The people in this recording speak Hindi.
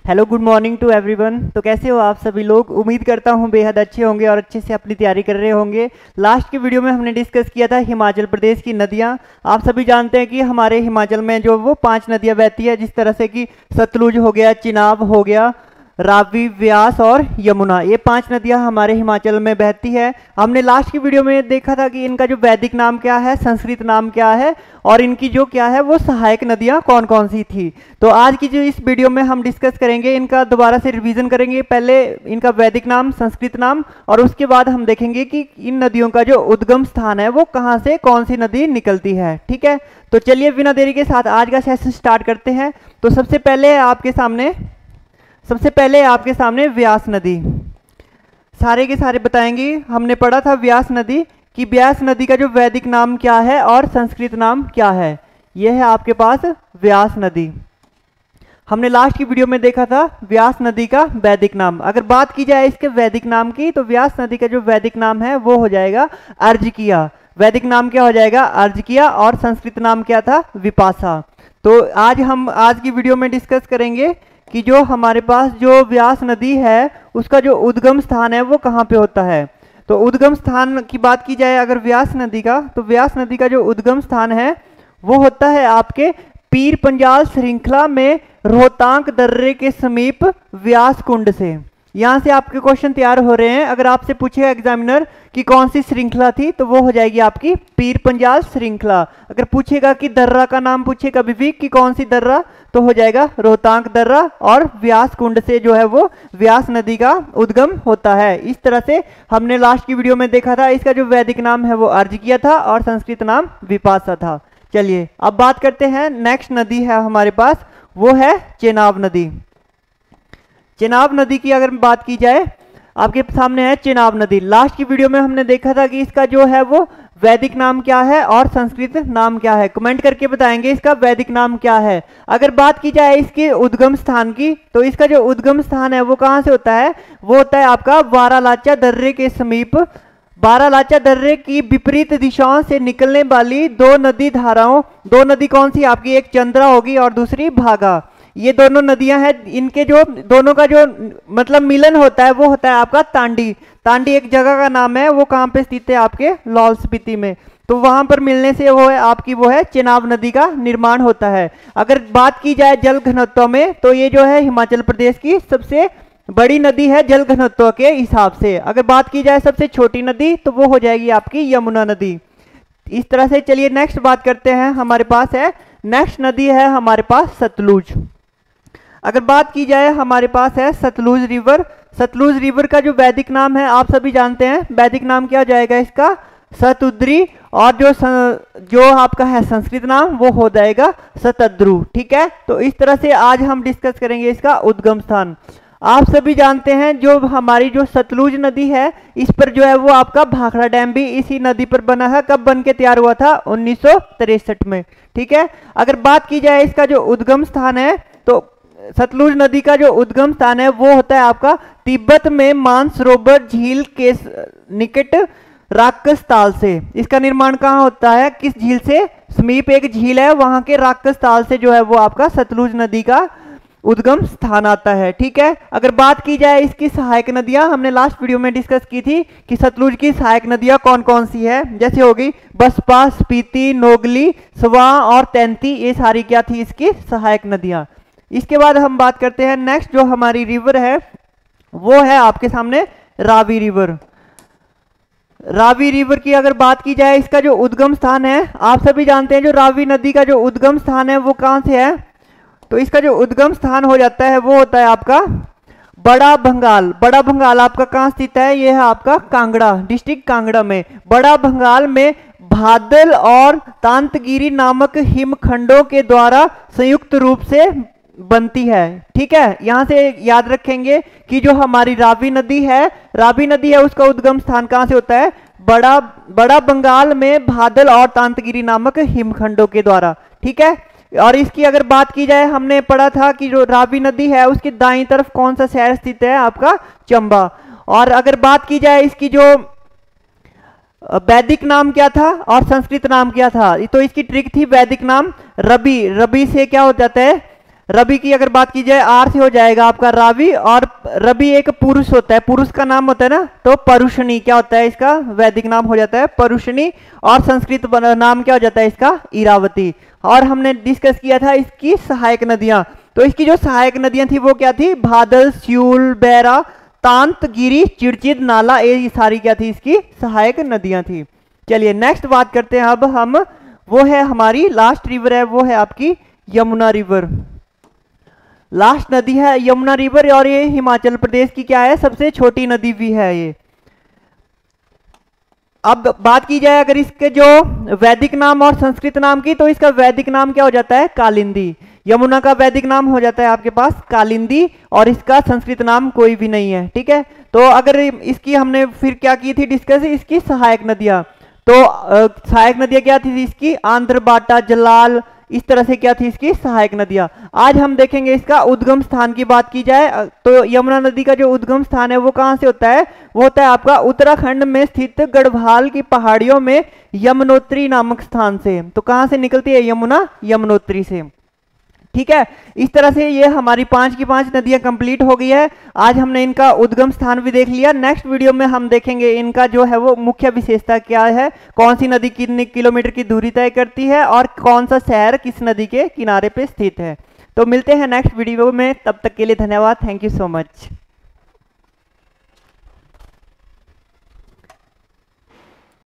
Hello, good morning to everyone. तो कैसे हो आप सभी लोग? उम्मीद करता हूँ बेहद अच्छे होंगे और अच्छे से अपनी तैयारी कर रहे होंगे। लास्ट की वीडियो में हमने डिस्कस किया था हिमाचल प्रदेश की नदियाँ। आप सभी जानते हैं कि हमारे हिमाचल में जो वो 5 नदियाँ बहती है, जिस तरह से कि सतलुज हो गया, चिनाब हो गया, रावी, व्यास और यमुना। ये 5 नदियां हमारे हिमाचल में बहती है। हमने लास्ट की वीडियो में देखा था कि इनका जो वैदिक नाम क्या है, संस्कृत नाम क्या है और इनकी जो क्या है वो सहायक नदियां कौन कौन सी थी। तो आज की जो इस वीडियो में हम डिस्कस करेंगे, इनका दोबारा से रिवीजन करेंगे। पहले इनका वैदिक नाम, संस्कृत नाम और उसके बाद हम देखेंगे कि इन नदियों का जो उद्गम स्थान है वो कहाँ से कौन सी नदी निकलती है। ठीक है, तो चलिए बिना देरी के साथ आज का सेशन स्टार्ट करते हैं। तो सबसे पहले आपके सामने व्यास नदी, सारे के सारे बताएंगे। हमने पढ़ा था व्यास नदी कि व्यास नदी का जो वैदिक नाम क्या है और संस्कृत नाम क्या है। यह है आपके पास व्यास नदी। हमने लास्ट की वीडियो में देखा था व्यास नदी का वैदिक नाम। अगर बात की जाए इसके वैदिक नाम की, तो व्यास नदी का जो वैदिक नाम है वो हो जाएगा अर्जकिया। वैदिक नाम क्या हो जाएगा? अर्जकिया। और संस्कृत नाम क्या था? विपाशा। तो आज की वीडियो में डिस्कस करेंगे कि जो हमारे पास जो व्यास नदी है उसका जो उद्गम स्थान है वो कहाँ पे होता है। तो उद्गम स्थान की बात की जाए अगर व्यास नदी का, तो व्यास नदी का जो उद्गम स्थान है वो होता है आपके पीर पंजाल श्रृंखला में रोहतांग दर्रे के समीप व्यास कुंड से। यहाँ से आपके क्वेश्चन तैयार हो रहे हैं। अगर आपसे पूछेगा एग्जामिनर कि कौन सी श्रृंखला थी, तो वो हो जाएगी आपकी पीर पंजाल श्रृंखला। अगर पूछेगा कि दर्रा का नाम पूछेगा भी कि कौन सी दर्रा, तो हो जाएगा रोहतांग दर्रा। और व्यास कुंड से जो है वो व्यास नदी का उद्गम होता है। इस तरह से हमने लास्ट की वीडियो में देखा था। इसका जो वैदिक नाम है वो अर्जकिया था और संस्कृत नाम विपाशा था। चलिए अब बात करते हैं। नेक्स्ट नदी है हमारे पास, वो है चेनाब नदी। चेनाब नदी की अगर बात की जाए, आपके सामने है चेनाब नदी। लास्ट की वीडियो में हमने देखा था कि इसका जो है वो वैदिक नाम क्या है और संस्कृत नाम क्या है। कमेंट करके बताएंगे इसका वैदिक नाम क्या है। अगर बात की जाए इसके उद्गम स्थान की, तो इसका जो उद्गम स्थान है वो कहाँ से होता है? वो होता है आपका बारालाचा दर्रे के समीप। बारालाचा दर्रे की विपरीत दिशाओं से निकलने वाली दो नदी कौन सी आपकी? एक चंद्रा होगी और दूसरी भागा। ये दोनों नदियां हैं। इनके जो दोनों का जो मतलब मिलन होता है वो होता है आपका तांडी। तांडी एक जगह का नाम है, वो कहाँ पे स्थित है? आपके लाहौल स्पीति में। तो वहां पर मिलने से वो है चेनाब नदी का निर्माण होता है। अगर बात की जाए जल घनत्व में, तो ये जो है हिमाचल प्रदेश की सबसे बड़ी नदी है जल घनत्व के हिसाब से। अगर बात की जाए सबसे छोटी नदी, तो वो हो जाएगी आपकी यमुना नदी। इस तरह से चलिए नेक्स्ट बात करते हैं। हमारे पास है नेक्स्ट नदी है हमारे पास सतलुज। अगर बात की जाए हमारे पास है सतलुज रिवर। सतलुज रिवर का जो वैदिक नाम है आप सभी जानते हैं। वैदिक नाम क्या हो जाएगा इसका? सतुद्री। और जो आपका है संस्कृत नाम वो हो जाएगा सतद्रु। ठीक है, तो इस तरह से आज हम डिस्कस करेंगे इसका उद्गम स्थान। आप सभी जानते हैं जो हमारी जो सतलुज नदी है, इस पर जो है वो आपका भाखड़ा डैम भी इसी नदी पर बना है। कब बन के तैयार हुआ था? 1963 में। ठीक है, अगर बात की जाए इसका जो उद्गम स्थान है, तो सतलुज नदी का जो उद्गम स्थान है वो होता है आपका तिब्बत में मानसरोवर झील के निकट राक्षस ताल से। इसका निर्माण कहाँ होता है? किस झील से? समीप एक झील है, वहां के राक्षस ताल से जो है वो आपका सतलुज नदी का उद्गम स्थान आता है। ठीक है, अगर बात की जाए इसकी सहायक नदियां, हमने लास्ट वीडियो में डिस्कस की थी कि सतलुज की सहायक नदियां कौन कौन सी है। जैसे होगी बसपा, स्पीति, नोगली, स्वां और तैंती। ये सारी क्या थी इसकी सहायक नदियां। इसके बाद हम बात करते हैं नेक्स्ट जो हमारी रिवर है वो है आपके सामने रावी रिवर। रावी रिवर की अगर बात की जाए, इसका जो उद्गम स्थान है आप सभी जानते हैं। जो रावी नदी का जो उद्गम स्थान है वो कहाँ से है? तो इसका जो उद्गम स्थान हो जाता है वो होता है आपका बड़ा भंगाल। बड़ा भंगाल आपका कहाँ स्थित है? ये है आपका कांगड़ा डिस्ट्रिक्ट, कांगड़ा में। बड़ा भंगाल में भादल और तांतगिरी नामक हिमखंडों के द्वारा संयुक्त रूप से बनती है। ठीक है, यहां से याद रखेंगे कि जो हमारी रावी नदी है उसका उद्गम स्थान कहां से होता है? बड़ा बंगाल में भादल और तांतगिरी नामक हिमखंडों के द्वारा। ठीक है, और इसकी अगर बात की जाए, हमने पढ़ा था कि जो रावी नदी है उसकी दाईं तरफ कौन सा शहर स्थित है? आपका चंबा। और अगर बात की जाए इसकी जो वैदिक नाम क्या था और संस्कृत नाम क्या था, तो इसकी ट्रिक थी वैदिक नाम रबी। रबी से क्या हो जाता है? रवि की अगर बात की जाए आर से हो जाएगा आपका रावी, और रवि एक पुरुष होता है, पुरुष का नाम होता है ना, तो परुषणी क्या होता है इसका वैदिक नाम हो जाता है परुषणी, और संस्कृत नाम क्या हो जाता है इसका इरावती। और हमने डिस्कस किया था इसकी सहायक नदियां, तो इसकी जो सहायक नदियां थी वो क्या थी, भादल, स्यूल, बैरा, तांत, गिरी, चिड़चिद, नाला, ये सारी क्या थी इसकी सहायक नदियां थी। चलिए नेक्स्ट बात करते हैं अब हम, वो है हमारी लास्ट रिवर है, वो है आपकी यमुना रिवर। लास्ट नदी है यमुना रिवर, और ये हिमाचल प्रदेश की क्या है सबसे छोटी नदी भी है ये। अब बात की जाए अगर इसके जो वैदिक नाम और संस्कृत नाम की, तो इसका वैदिक नाम क्या हो जाता है कालिंदी। यमुना का वैदिक नाम हो जाता है आपके पास कालिंदी, और इसका संस्कृत नाम कोई भी नहीं है, ठीक है। तो अगर इसकी हमने फिर क्या की थी डिस्कस, इसकी सहायक नदियां, तो सहायक नदियां क्या थी इसकी, आंध्र, बाटा, जलाल, इस तरह से क्या थी इसकी सहायक नदियां। आज हम देखेंगे इसका उद्गम स्थान की बात की जाए, तो यमुना नदी का जो उद्गम स्थान है वो कहां से होता है, वो होता है आपका उत्तराखंड में स्थित गढ़वाल की पहाड़ियों में यमुनोत्री नामक स्थान से। तो कहां से निकलती है यमुना, यमुनोत्री से, ठीक है। इस तरह से ये हमारी 5 की 5 नदियां कंप्लीट हो गई है। आज हमने इनका उद्गम स्थान भी देख लिया। नेक्स्ट वीडियो में हम देखेंगे इनका जो है वो मुख्य विशेषता क्या है, कौन सी नदी कितने किलोमीटर की दूरी तय करती है, और कौन सा शहर किस नदी के किनारे पे स्थित है। तो मिलते हैं नेक्स्ट वीडियो में, तब तक के लिए धन्यवाद, थैंक यू सो मच।